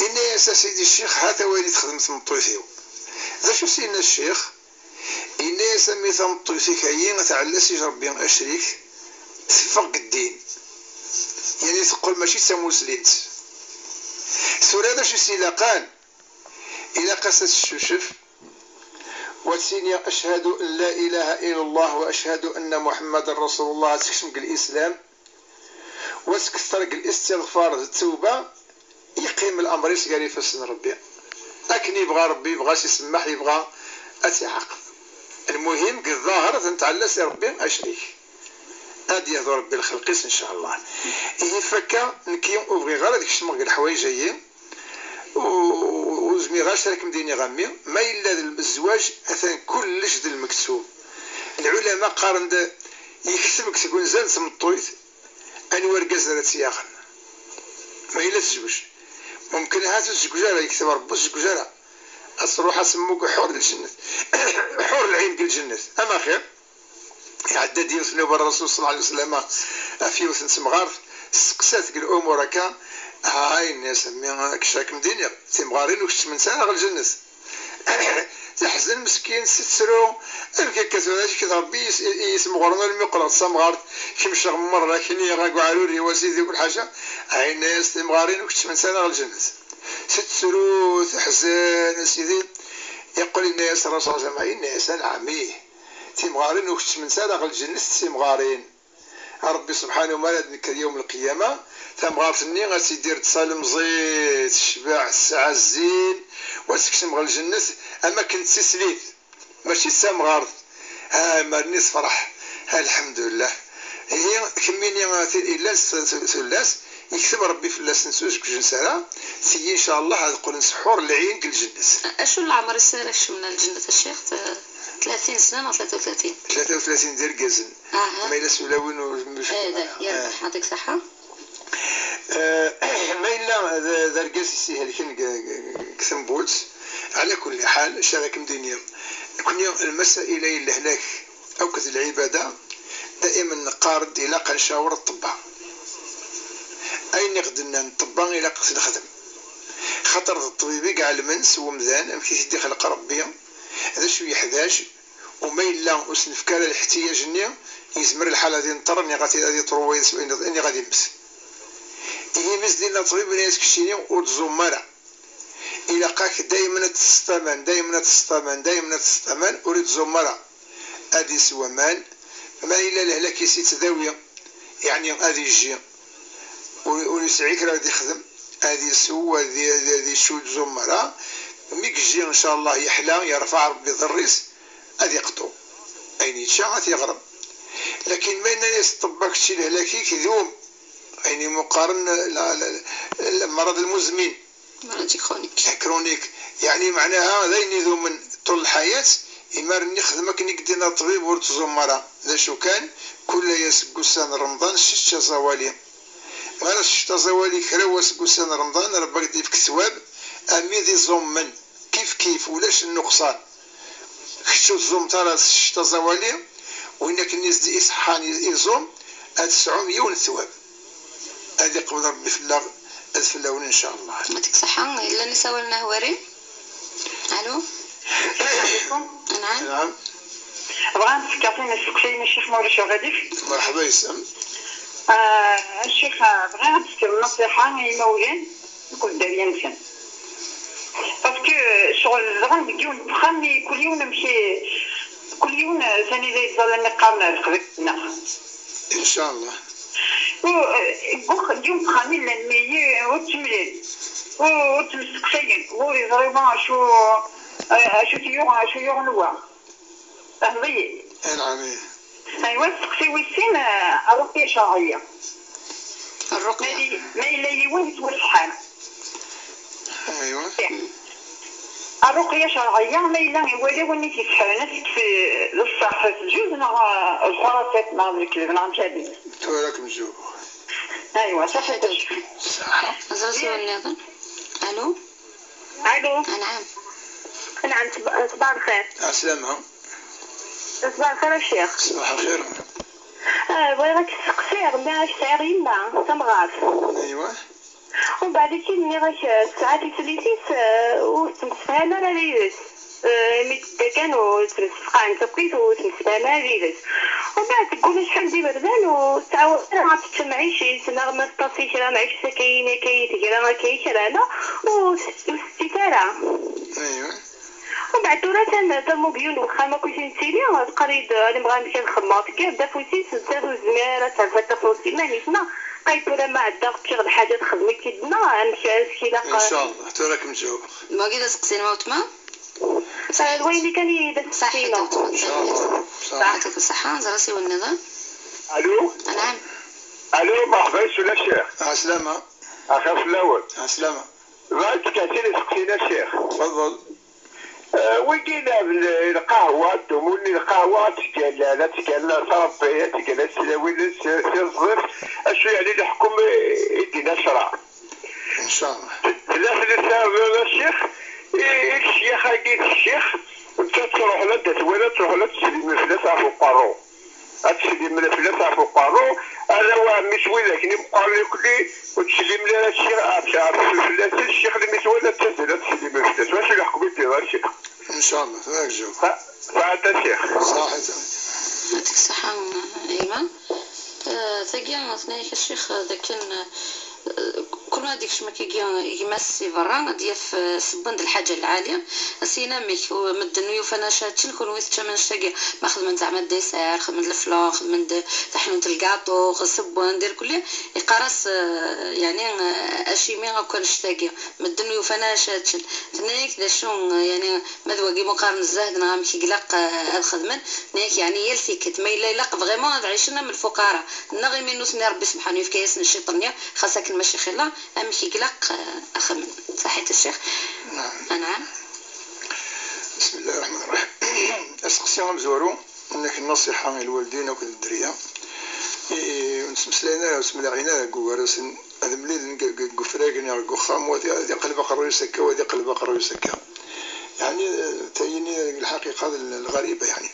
إن يا سيدي الشيخ هذا وين خدمت مطويفيو ذا شو سيدنا الشيخ إن سميت مطويفي كاين تعلى سيج ربي أشريك فرق الدين يعني تقول ماشي سموسليت سورة هذا شو سيلاقان إلى قصة الشوشف وتسيني أشهد أن لا إله إلا الله وأشهد أن محمد رسول الله تكشمك الإسلام وتكثر الاستغفار التوبة يقيم الأمر يسقى في سن ربي لكن يبغى ربي يبغى يسمح يبغى أتعاقب المهم قد ظاهرة نتعلى سي ربي أشريك هادي يهضر ربي الخلقيس إن شاء الله فكا نكيم أبغي غير هذيك الشمغ الحوايج جايين وزمي غاش راك مديني غامي ما إلا الزواج أثان كلش ذا المكتوب. العلماء قارن يكتبك تكون زاد سمطويت أنوار قزرة ياغن ما إلا تزوج ممكن هاتو الزوجارة يكتب ربو الزوجارة أصروح أسموك حور الجنة حور العين بالجنة أما خير يعدد يوثنوا بالرسول صلى الله عليه وسلم في وثن سمغار سقسات الأمور كا هاي الناس مي كشاك مدينة تمغارين وكش من سنة غير الجنة تحزن مسكين ستسرو الكي كثيراش كذا ربي يسمغرنا المقرط سمغار كيمشي مرة كيني غاكو عالوري وسيدي وكل حاجة هاي الناس تمغارين وكش من سنة غير الجنة ستسرو تحزن سيدي يقول الناس الرسول صلى الله عليه وسلم الناس العمي تمغارين وكش من سنة غير الجنة تمغارين ربي سبحانه وتعالى ذكر يوم القيامة تمغارتني غادي يدير تصالم زيت الشباع الساعة الزين وتكشم غير الجنة أما كنت سيسليت ماشي سامغارت ما الناس فرح الحمد لله هي كميني إلا ثلاث يكتب ربي في اللاس نسوج كجنسالة سي إن شاء الله هذا قول نسحور العين كالجنة. أشو العمر السنة شو من الجنة الشيخ 30 سنة أو 33 33 ديال كازن ما إلا سولاوين ومش يا يعطيك صحة ما إلا ذا القاسي هالكين كثم بولت على كل حال شارك مدينيا كن المسائل إلى هناك أو كذا العبادة دائما نقارد إلى قنشاور الطباء أين نقدرنا نطبق إلى قصد الخدم خطر الطبيبي قاع المنس ومذان أمكي يدي خلق ربي هذا شو يحداش وما إلا وسنفكار الاحتياج ني يزمر الحالة دي نطر اني غادي ترويز اني غادي نمس هي مس ديالنا طبيب ناس كشيني وتزمره الى قاك دائما تستمان اريد زمره ادي سوامان ما إلا لهلاك يسي تداويه يعني غادي يجي ويسعيك راه غادي يخدم هذه السو هذه الشود زمرة ميك جي ان شاء الله يحلى يرفع ربي ضريس هذه يقطو اين يتشا غتيغرب لكن ما الناس طباك شي الهلاكي كيذوم يعني مقارن المرض المزمن مرض كرونيك يعني معناها لا يذوم من طول الحياة إمار نخدمك نقدر طبيب ورد زمرة لا شو كان كل يسقسان رمضان شتا زوالي ما شتا زوالي كرا سقسان رمضان ربك ديفك الثواب أميدي زمن كيف ولاش النقصان خشو الزوم ترى شتا زوالي وإنك الناس دي إصحان يزوم 900 ثواب هذه قبل ربي في الله في اللون إن شاء الله. يعطيك الصحة. إلا نساو النهواري. ألو. نعم. بغا نسكرتينا السكسين الشيخ مولى شغاديف. مرحبا يسلم. الشيخ بغا نسكر نصيحة للمولين يكون داريا مزيان. باسكو شغل بغا نبقيو نتخمي كل يوم نمشي كل يوم ثاني زي يظل النقام رقبتنا. إن شاء الله. اليوم تخاني للمية وتملل وتمسكسين وريزريبان شو تيوغ نوا فهمي نعم ايوا تسقسي ويسين الرقية شرعية الرقية ما إلا يوين توسحان ايوا الرقية شرعية ما إلا يولي وني تيسحانت في الصحة الجوز مع الخرافات مع ذيك البنات هذه توراك مجوب ايوا صحيح صح أزرسي ولا هذا ألو نعم صباح الخير. السلامة. صباح الخير الشيخ. صباح الخير. بغيتك تسقسي باش تعير يما تمغاف. ايوا. ومن بعد كي ملي الساعات تليتيس وتمسفانا لا ليلس. كانوا تمسفقا عند تقيت وتمسفانا ليلس. ومن بعد تقول شحال دي بردان وتعاود راه تسمعي شي نغمة طاسي راه معيش سكاينه كيتجرا ما كيشرانا واستثاره. ايوا. ومن بعد وراه تموبيل واخا ما كنتش نسيلي قريت انا بغا نمشي نخمط كاع بدا فوتي سدات وزميره تعرفت فوتي ماني سما قايت ولا ما عندها شي غد حاجه تخدمي كيدنا نمشي شي لاقا ان شاء الله توراك مجاوب. ما كي تسقسينا وتما الوين كان يدس صحيت وتما ان شاء الله صح. يعطيك الصحة. زرسي والنظام. الو نعم. الو مرحبا سولا الشيخ. عسلامة. اخاف الاول. عسلامة. بغيت كثير سقسينا الشيخ. تفضل. وجينا بالقهوة دوموني القهوة تقال صرفية تقال السلاوين الصيف اشو يعني الحكم يدينا شرع ان شاء الله. ثلاث نساء الشيخ الشيخ هاكيت الشيخ انت تروح لها ولا تروح لها تسلم الفلوس فوق بارو تسلم الفلوس فوق بارو انا وامش لكن يبقى لي كلي وتسلم لها الشيخ الشيخ اللي مسوي لا تسلم الفلوس واش الحكم يدير الشيخ ان شاء الله توراك جاوب. فهذا الشيخ صحيح. يعطيك الصحة أيمن. ثقيل ثنايا الشيخ ذا كان كل ما ديكش ما يمسي برا ديف سبند الحاجة العالية سيناميك ومدنو يوفانا شاتشن كل ويث من شتاقي ما خدمن زعما الديسير خدمن الفلان خدمن تحنون الكاطو سبون ندير كلي يقرص يعني اشيمي غكون شتاقي مدنو يوفانا شاتشن ثنايك ذا شون يعني مذوقي مقارن الزهد نغام كيقلق الخدمن ثنايك يعني يلسيكت ما الا يلق فريمون عايشنا من الفقراء نغي منو سني ربي سبحانه يفكيسن الشيطانيه خاصك المشي خلا امشي قلق اخمن. صحيت الشيخ. نعم. بسم الله الرحمن الرحيم. اسقسيهم زورو انك النصيحة للوالدين وكل الدرية ونسمسلينا وسملاعينا قوارس هذا مليل قفراقنا قخام وذي قلب قرر يسكا وذي قلب قرر يسكا يعني تايني الحقيقة الغريبة يعني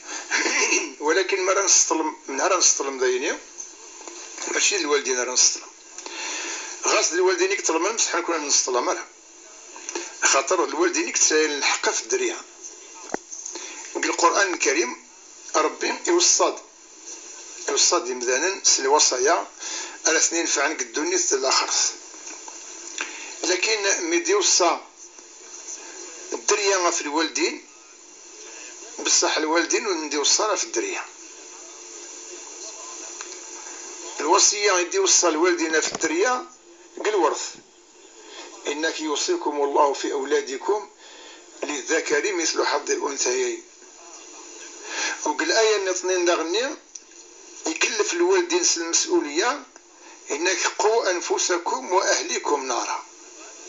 ولكن مرة نستلم نهار نستلم دايني ماشي الوالدين راه نستلم غاص الوالدين يكثر من بصح نكون نستلم مالها خاطر الوالدين يكتسايل الحق في الدريا. القرآن الكريم ربي يوصد مثلا الوصايا على سنين فعنك الدنيا الآخر لكن ميدي وصى الدريا في الوالدين بصح الوالدين وندي وصانا في الدريا. الوصية يدي وصى الوالدين في الدريا الورث إنك يوصيكم الله في أولادكم للذكر مثل حظ الأنثيين. وقال آية الاثنين دغني يكلف الوالدين المسؤولية إنك قوا أنفسكم وأهليكم نارا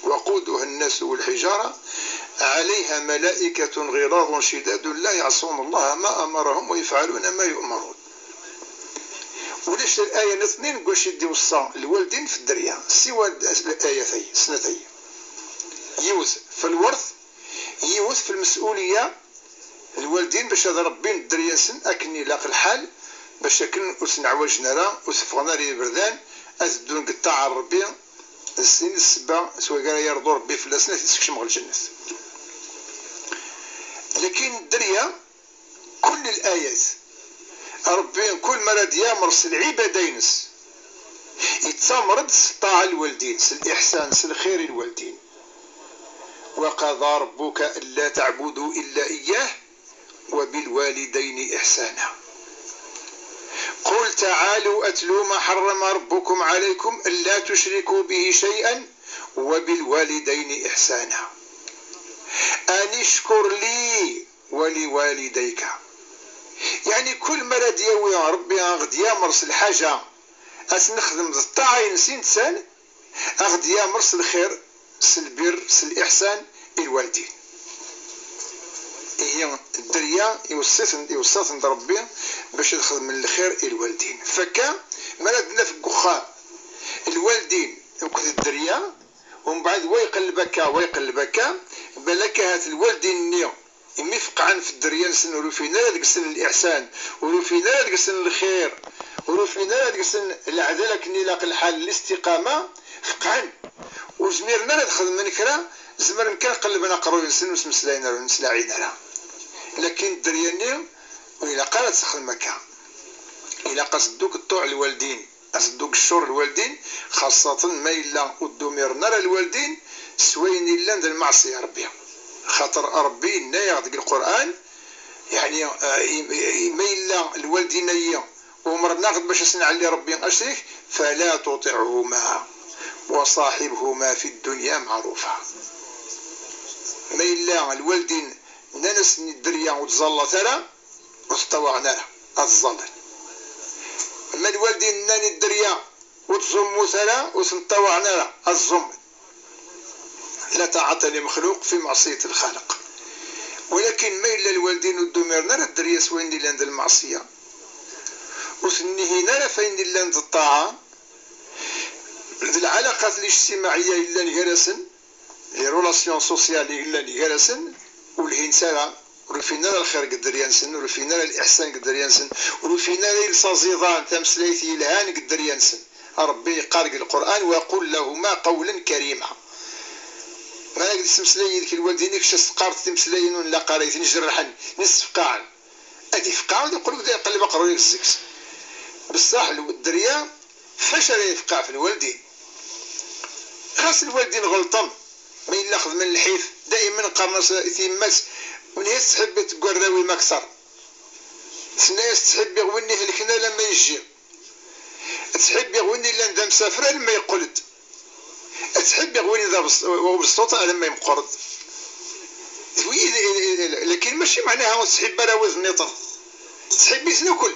وقودها الناس والحجارة عليها ملائكة غلاظ شداد لا يعصون الله ما أمرهم ويفعلون ما يؤمرون. وليش الآية الاثنين قوش يدي وصى الوالدين في الدريا سوى الآيتين سنتين يوث في الورث يوث في المسؤولية الوالدين باش هذا ربين الدريا سن أكني لاق الحال باش كن وسنعواج نرى وسفغنا لي بردان أزدون قطاع ربي السنين السبع سواء قال يرضو ربي في الأسنة تسكش مغل الجنة. لكن الدريا كل الآيات ربي كل مرض يامرس العبادينس يتسامرد طاعة الوالدين الإحسان الخير الوالدين. وقضى ربك ألا تعبدوا إلا إياه وبالوالدين إحسانا. قل تعالوا أتلوا ما حرم ربكم عليكم ألا تشركوا به شيئا وبالوالدين إحسانا أن اشكر لي ولوالديك. يعني كل مرة يوي ربي غد يامرس الحاجة أسنخدم الطاعة نسين سان غد يامرس الخير البر الإحسان الوالدين. هي الدريا يوصفن ربي باش يدخل من الخير الوالدين. فكا مرادنا في الكخان الوالدين يمكن الدريا ومن بعد ويقلبك بلك هات الوالدين النيو يمفق عن في الدريا نسن وروفينا لك سن الإحسان وروفينا لك سن الخير وروفينا لك سن العدالة كني لاق الحال الاستقامة فقعن وزميرنا ندخل من كرا زمر كان قلبنا قروي نسن وسمسلاينا ونسلاعينا. لكن الدرياني وإلا قالت سخ المكان إلا قصدوك الطوع الوالدين قصدوك الشور الوالدين خاصة ما إلا ودومير نرى الوالدين سوين إلا ند المعصية ربي خاطر ربي نايغ القرآن يعني ما إلا الوالدين نيا ومرنا غد باش نسنعلي ربي أشرك فلا تطعهما وصاحبهما في الدنيا معروفة. ما إلا الوالدين ننس الدريا وتزلى ترى وتطوعنا الظلل. ما الوالدين ناني الدريا وتزمو ترى وتطوعنا الزم. لا طاعة لمخلوق في معصية الخالق. ولكن ما إلا الوالدين والدمير نرى الدريا سوين إلا عند المعصية وثنيه نرى فين إلا عند الطاعة. العلاقات الاجتماعية إلا نجرسن لي رولاسيون سوسيال إلا نجرسن والهنسالة ورفينا الخير قدر ينسن ورفينا الإحسان قدر ينسن ورفينا الصازيضان تمسليتي الهان قدر ينسن. ربي قارق القرآن ويقول لهما قولا كريما. ما نقدر تمسلي ذيك الوالدين كش سقارت تمسلين ولا قريت نجرحن نصف قاعد أدي في قاعد يقول لك قلب قروي الزكس بصح الدريا فشل يفقع في الوالدين. خاص الوالدين غلطان ما إلا أخذ من الحيف دائما قرنص يتيمس وناس تحب تقراوي مكسر الناس تحب يغوني هلكنا لما يجي تحب يغوني لان مسافر لما يقلد تحب يغوني ذا وبسطوطة لما يمقرض. لكن ماشي معناها تحب راوز النطر تحب يسنو كل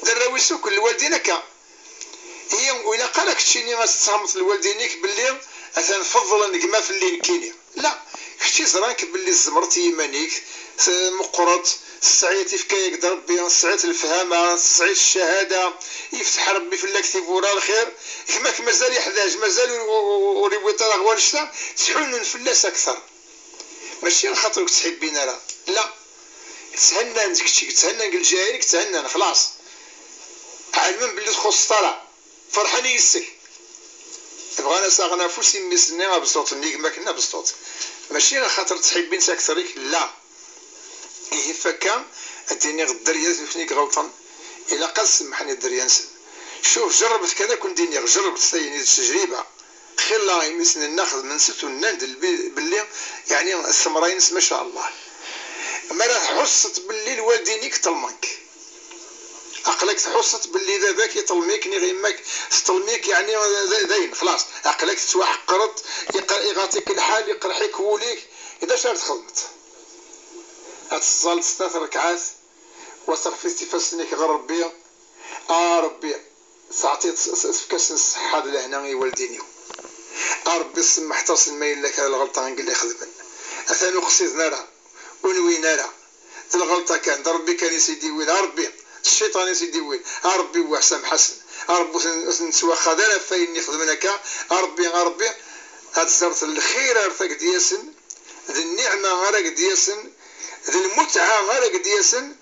دراويسو كل الوالدين هكا هي وإلا قالك تشيني غتتصامت لوالدينك باللي أتنفضل انك ما في اللي كيني لا كشتي زرانك باللي الزمرتي يمانيك مقرض السعيتي في كايك ربي السعيت الفهامة السعيت الشهادة يفتح ربي في اللاكتيف ورا الخير كماك مازال يحتاج مازال وريبوطا غوانشتا تحنن فلاس أكثر ماشي لخاطرك تحبينا لا لا تهنى نتكشي تهنى الجايرك تهنى خلاص علما باللي تخص الصلاة فرحان يسك تبغانا ساغنا فوسي ميسني بصوت نيك ما كنا بصوت ماشي خاطر تحبين اكثرك لا إيه فكا اديني الدريا فينيك غلطان الا قد سمحني الدريا نسن شوف جربت كذا كنت ديني جربت ثاني التجربه خير لا يمسن ناخذ من ست ونندل باللي يعني الثمرين ما شاء الله ما راه حصت باللي الوالدينك طلمانك عقلك تحصت باللي دابا كيطلميك ني غيماك تطلميك يعني داين خلاص عقلك توحقرت يغاتيك الحال يقرحيك وليك اذا شار تخدمت اتصلت 3 ركعات وصرفي استفاسنيك غير ربي ربي تعطيت فكاس الصحه لهنا يولديني ربي سمحت تسمي لك الغلطه نقول لي خدمن اثاني خصيتنا راه ونوينا راه الغلطه كان ربي كان يسيدي وين ربي الشيطان يسيدي وين ربي وحسام حسن ربي نسوا خدانا فين نخدمناك ربي هاد زرت الخير ارتك دياسن ذي النعمه غرق دياسن ذي المتعه غرق دياسن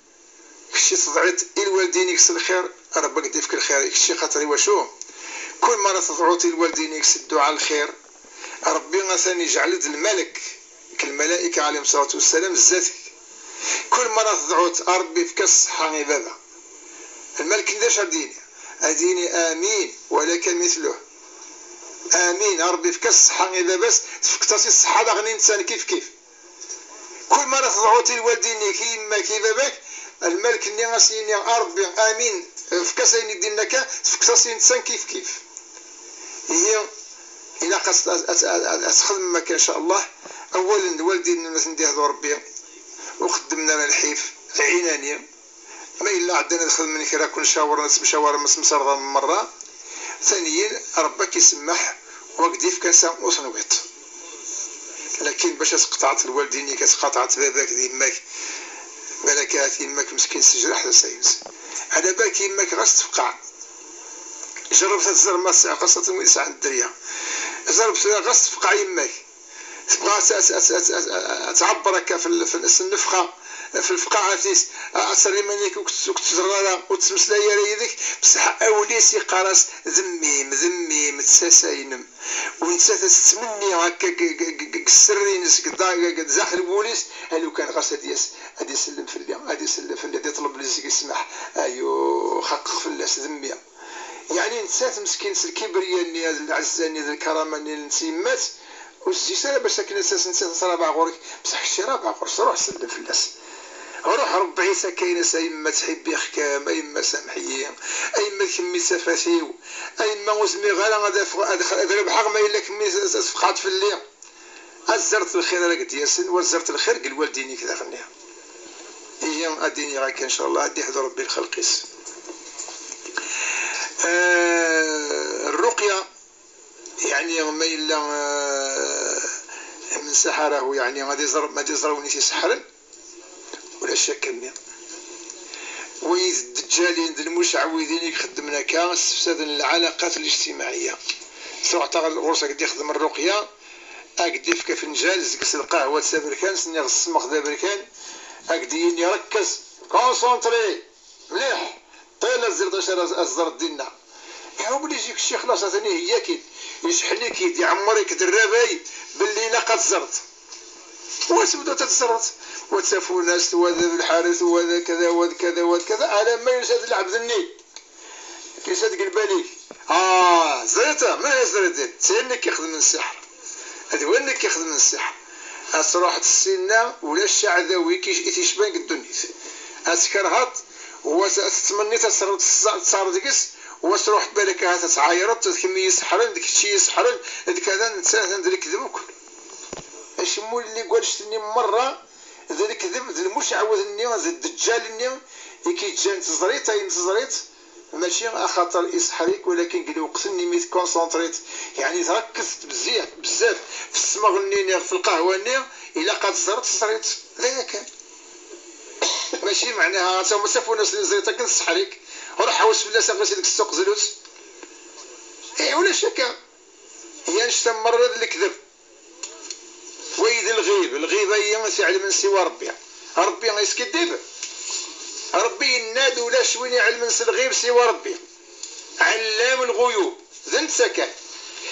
كشي تضعيت الوالدين يكس الخير ربك يديفك الخير كشي خاطري واشو كل مره تضعوتي الوالدين يكس الدعاء الخير ربي مثلا يجعل الملك كالملائكه عليهم الصلاه والسلام ذاتك كل مرة تدعوت ربي فيك الصحة عبادة الملك نداش أديني آمين ولك مثله آمين ربي فيك الصحة عبادة بس فكتاسي الصحة داغني إنسان كيف كل مرة تدعوتي الوالدين كيما باباك الملك اللي غاسيني ربي آمين فيك سيني دينك فكتاسي إنسان كيف هي إلا قصد أتخدم مكان إن شاء الله أولا الوالدين مثلا ندير ربي وخدمنا الحيف العنانية ما إلا عندنا ندخل من كرا كل مشاورة مسرضة من مرة ثانيا ربك يسمح وقديف كان سام وصنويت لكن باش قطعت الوالدين كتقاطعت باباك ديماك ملكات يماك مسكين سجل حتى ساينس على بالك يماك غاس تفقع جربت تزر ما قصة وين ساعة الدريا جربت غاس تفقع يماك تبغى تعبرك في النفخه في الفقاعه تيس اسري منك وتزررها وتسمسلا يا يدك بصح اوليسي قراص ذميم تساساينم وانت تتمني هكا السرينس قد زاخر البوليس هلو كان غاس هادي يسلم في اللي هادي يسلم في اللي يطلب لي يسمح ايو حقق في الناس ذميه يعني نسات مسكين الكبرياء ني العزاني الكرامه ني النسيمات والزيسالة باش ساكن اساس نسيت رابع غورك بصح شي رابع غور روح سلم في الناس روح رب عيسى كاينه ايما تحبي خكام ايما سامحيه ايما كمي سفاسيو ايما وزمي غير هذا بحق ما الا كمي فقعت في الليل ازرت الخير لك ياسن وزرت الخير قال والديني كذا غنيها هي اديني غاك ان شاء الله ادي حضر ربي الخلقيس الرقيه يعني ما إلا من سحره يعني غادي يزروني شي سحر ولا شك مني ويز الدجالين المشعوذين يخدمنا كاستفساد العلاقات الاجتماعيه سواء تاع الغرصه قد يخدم الرقيه اكدي في فنجان زكس القهوه تسابركان سني السمخ دابركان اكدي يركز كونسونطري مليح طيله الزرطه الزر ديالنا يهوب لي يجيك الشيخ خلاص ثاني هي كيد يشحلك يدي عمرك دراباي باللي لقات زرت وتبدا تتزرت وتسافوا الناس وهذا بالحارث وهذا كذا وهذا كذا وهذا كذا على ما يساد العبد الني كيساد قلباليك زريته ما زريت سينك يخدم من السحر هذا هو انك يخدم من السحر اسروح السنه ولا الشعذاوي كيتشبان قدونيت اسكرهات وتتمني تصار ديكس وتروح بالك هذا تعايرت تكمي يسحرن ديك الشيء يسحرن ديك هذا نسى ندير كذبك اش مو اللي قالشتني مره ذلك كذب المشعوذ النيا الدجال النيا كيتجان تزريت ماشي خاطر يسحريك ولكن قال وقتني ميت كونسونطريت يعني تركزت بزاف في السماغ النيا في القهوه النيا الا قد زريت لا كان ماشي معناها تا مسافو ناس اللي زريتك كنسحريك وروح حوس في الناس غير ديك السوق زلوت ولا شك هي نشتا مرة الكذب ويد الغيبة هي ما تعلم من سوى ربي غيسكدب ربي يناد ولا شوين يعلم من الغيب سوى ربي علام الغيوب ذن سكن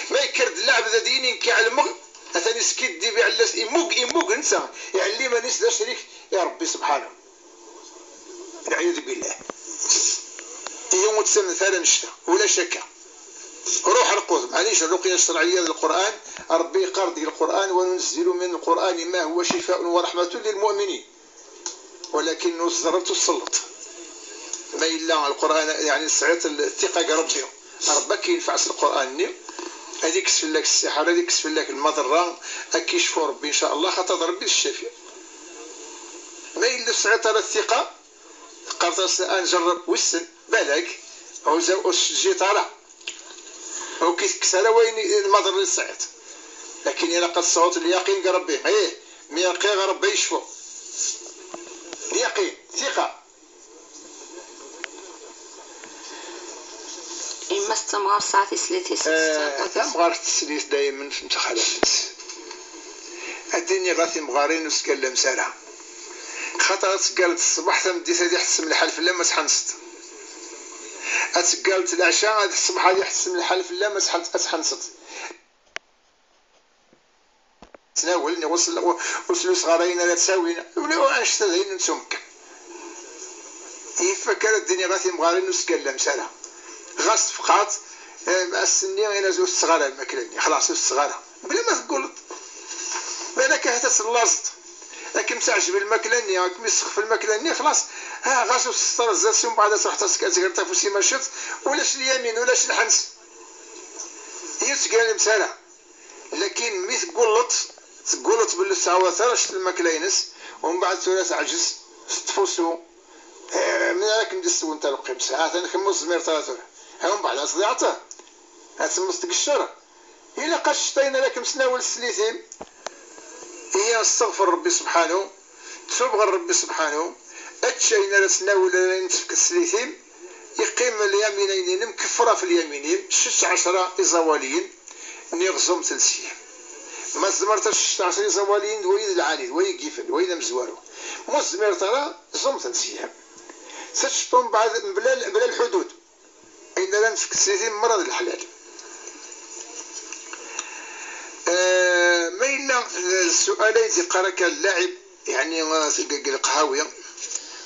ما يكرد اللعب ذا ديني كيعلمك اثاني سكدي بيعلس يموق انسى يعلم ناس لا شريك يا ربي سبحانه نعوذ بالله يوم تسمى مثلا نشتا ولا شك روح القدس معليش الرقيه الشرعيه للقران ربي قرض القران وننزل من القران ما هو شفاء ورحمه للمؤمنين ولكن نصرت السلط ما إلا القرآن يعني سعيت الثقة ربي ربك ينفع القرآن هذيك كسف لك السحر هذيك كسف لك المضرة أكيشفوا ربي إن شاء الله خاطر ربي الشافي ما إلا سعيت على الثقة قرطاس نجرب وسن بالك أو جيت على أو كسر وين المضر للسعيت لكن إلا قد صوت اليقين ربي ميقين ربي يشفو اليقين ثقة إما استمغار ساعة سليتي استمغار تسليت دايما في انتخابات الدنيا غاثي مغارين وسكلم سارة خاطر تقالت الصباح تمديت هذه حتسم الحلف لا ما تحنست اتقالت العشاء هذه الصباح هذه حتسم الحلف لا ما تحنست تناولني وصلوا صغارين لا تساوينا ولا عشت هين نتومك يفكر الدنيا غاثي مغارين وسكلم سارة غاس فقط السنية غير زوج صغار الماكلاني خلاص الصغار بلا ما تقول بالك هتس اللازط لكن تعجب الماكلاني راك مسخ في الماكلاني خلاص غاس السطر الزاسيون بعد تروح تسكر تفوسي ماشط ولاش اليمين ولاش الحنس هي تقال مساله لكن مي تقولط باللي تعاوث شت الماكلينس ومن بعد ثلاث عجز تفوسو من راك ندسو انت القمص نخمو الزمير ثلاثه هم بعد صديعته هتمس تقشر إلا قشطينا لك مسناول السليثين هي استغفر ربي سبحانه تبغى ربي سبحانه اتشينا لسناول نتفك السليثين يقيم اليمينين مكفرة في اليمينين 16 إزواليين نغزم تلسيه ما زمرتش 16 إزواليين وين العالي وين كيفن وين مزوارو مزمر ترى زم تلسيه ستشطون بعد بلا الحدود إن لا نفك السليثين مرض الحلال ما إلا السؤالين تقرأك اللاعب يعني القهاوية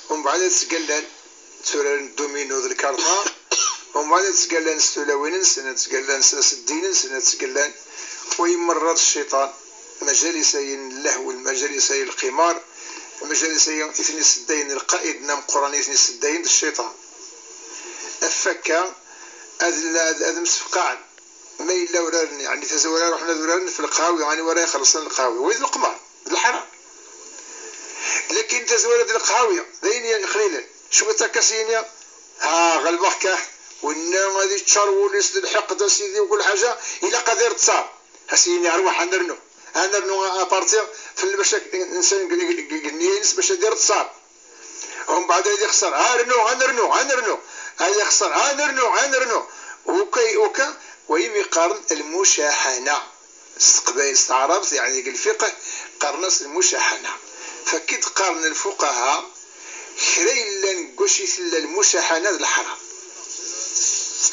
ومن بعد تقلن سورة الدومينو ذي الكارطة ومن بعد تقلن السلاوين سنة تقلن الدين سنة تقلن ويمرض الشيطان مجالسي اللهو المجالسي القمار مجالسي اثني السدين القائد نام قراني اثني السدين الشيطان أفكا هذا مسفقان ما إلا وران يعني تزورا رحنا وران في القهاوي يعني وراي خلصنا القهاوي ويد القمار الحرام لكن تزورا ديال القهاوي ذين قليلا شو تكاسينيا غلبك والنام هذه تشرو ليس الحقد سيدي وكل حاجه الا قدر تصار هسيني اروح نرنو ابارتي في باش الانسان قنينس باش يدير تصار ومن بعد يخسر غنرنو هذا يخسر غنرنو وكا ويم يقارن المشاحنة استقبال استعرضت يعني الفقه قرنس المشاحنة فكيد قارن الفقهاء خريلا نقوشي المشاحنة الحرام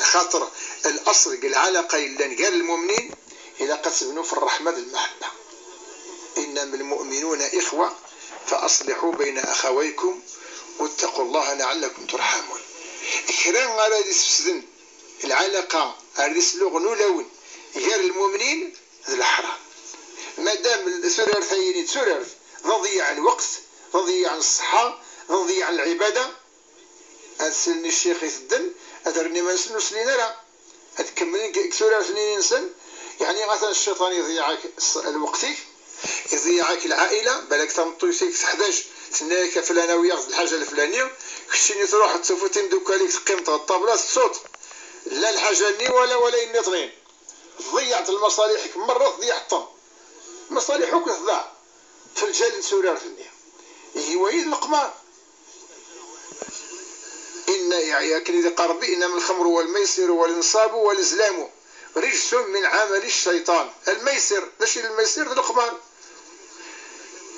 خاطر الأصل العلاقة إلا قال المؤمنين إلى قسمنوا في الرحمة المحبة إنما المؤمنون إخوة فأصلحوا بين أخويكم واتقوا الله لعلكم ترحمون خيران غير يسفسدن العلاقة الرسلوغ نولون غير المؤمنين ذي الحرام مادام السرر ثيني سرر تضيع الوقت تضيع الصحة تضيع العبادة أسلني الشيخ يثدن أدرني ما نسلو سلينا لا أتكملين سرر سنين سن يعني مثلا الشيطان يضيعك الوقتك يضيعك العائلة بالك تمطي فيك 11 تناك فلانة وياخذ الحاجة الفلانية كشتيني تروح تسوفتين دوكا ليك قيمة الطابلة الصوت لا الحاجة ني ولا إني اثنين ضيعت المصالحك مرة ضيعتهم مصالحك تضاع في الجال سورار في النية هو يد القمار إن يعياك إذا قربي إنما الخمر والميسر والإنصاب والإزلام رجس من عمل الشيطان الميسر ليش الميسر ذي القمار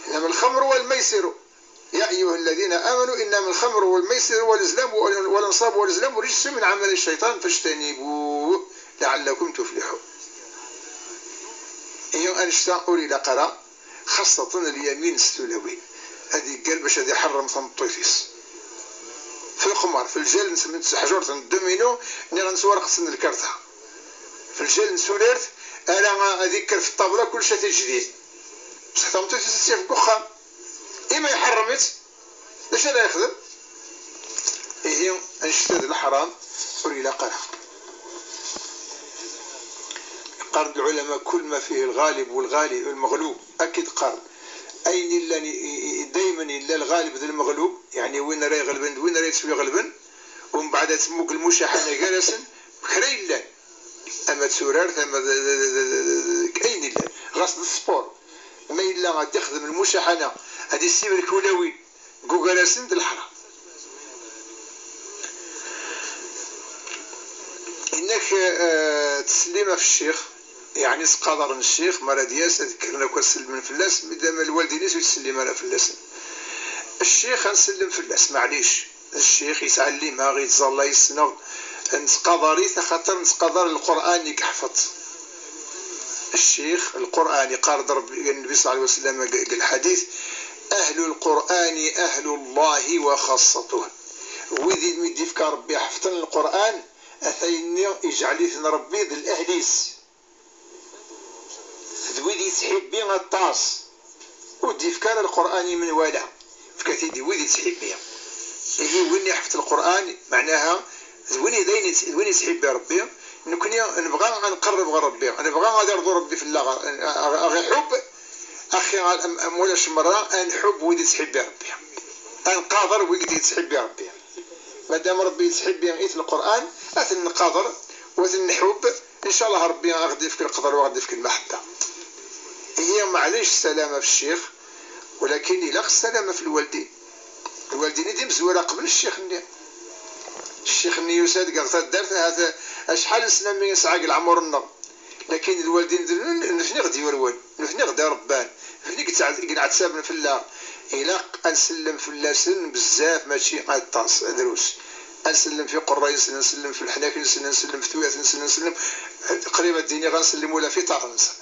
إنما الخمر والميسر يا أيها الذين آمنوا إنما الخمر والميسر والإزلام والإنصاب والإزلام رجس من عمل الشيطان فاجتنبوه لعلكم تفلحون إيهم أنشتا أولي لقرا خاصة اليمين السلوي هذه قال باش هذه حرم ثمطيفيس في القمار في الجال نسمي حجرة الدومينو ني غنصور قسن الكارتة في الجال نسوليرت أنا أذكر في الطابلة كل شيء جديد بصح ثمطيفيس في كوخام إما يحرمت ليش لا يخدم هي انشتد الحرام وإلى قرأ قال العلماء كل ما فيه الغالب والغالب والمغلوب أكيد قال أين إلا دائما إلا الغالب ذا المغلوب يعني وين راي غلبن وين راي تسوي غلبن ومن بعد تسموك المشاحنة جالسا بخير إلا أما تسورار ثم كاين إلا غصب السبور ما إلا غادي تخدم المشاحنة هذه السير الكولوي جوجلاسن ذا الحرام إنك تسلم في الشيخ يعني سقدر الشيخ مرة دياس ذكرنا كنسلم الفلاس مادام الوالدين يسلم على فلاس الشيخ نسلم فلاس معليش الشيخ يسعلمها غير الله يسنغ نسقدري خاطر نسقدر القرآن يحفظ الشيخ القرآن قال النبي صلى الله عليه وسلم قال الحديث أهل القرآن أهل الله وخاصته وذي مدي فكر ربي حفظ القرآن أثيني يجعلي ربي ذي الأهليس ذويدي تحب بين الطاس ودي فكر القرآن من ولا فكتيدي ويدي تحب بين هي وين يحفظ القرآن معناها وين تحب ربي نكوني نبغى نقرب غير ربي نبغى غادي نرضو ربي في الله غير حب أخي مولاش مرة نحب ويدي تحب ربي نقادر ويدي تحب ربي مادام ربي تحب بين في القرآن أثن نقادر وأثن نحب إن شاء الله ربي غادي يفك القدر وغادي يفك المحبة هي معليش السلامة في الشيخ ولكن إلا السلامة في الوالدين ديما مزورة قبل الشيخ الني يساد قال دارت هذا شحال سنة من يسعى العمر النغ لكن الوالدين نفني غدي يورول نفني غدي ربان نفني قعد سابنا في الله إلا نسلم في الله سن بزاف ماشي قاعد طاس دروس نسلم في قرايس نسلم في الحناكل نسلم في ثويات نسلم قريبة الدنيا غنسلم ولا في طاق نسلم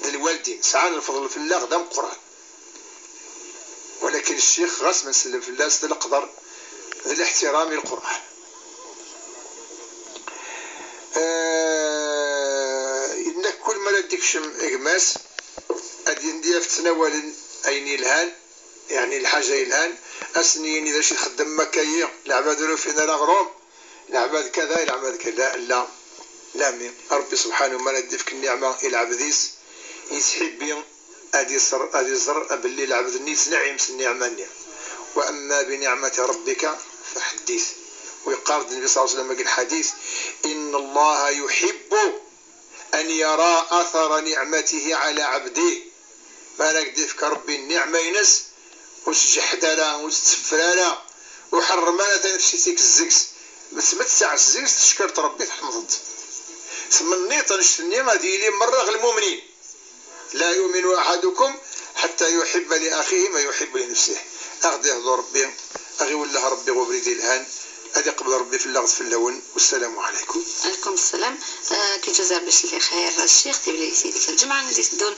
الوالدين سعان الفضل في الله غدا قرآن ولكن الشيخ غاس ما نسلم في الله ستل قدر الاحترام للقرآن إنك كل ما لديكش إغماس أدي ندير في تناول أيني الهان يعني الحاجة الهان أسنيني إذا شي خدم مكاية العباد رو فينا الأغروم العباد كذا العباد كذا لا مين ربي سبحانه ما ندي فيك النعمة إلى عبديس يسحب بين أدي زر باللي العبد النيس نعيم النعمة وأما بنعمة ربك فحديث ويقارد النبي صلى الله عليه وسلم الحديث إن الله يحب أن يرى أثر نعمته على عبده ما نقدر فيك ربي النعمة ينس وسجحدنا وستفرانا وحرمنا تنفسيتك الزكس بس ما تسعش الزكس تشكرت ربي تحمضت ثم النيطة نشتني ما ديلي مرة غير المؤمنين لا يؤمن أحدكم حتى يحب لأخيه ما يحب لنفسه أغدي هذا ربي أغي ولا ربي وبريدي الهان هذه قبل ربي في اللغط في اللون والسلام عليكم. عليكم السلام. كي جزار باش اللي خير الشيخ تبلي سيديك الجمعة غادي تدون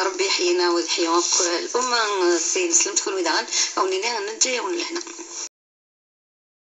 ربي يحيينا ويحيي الأمة سي نسلم تكون وداعا أو نينا نجي ونلهنا.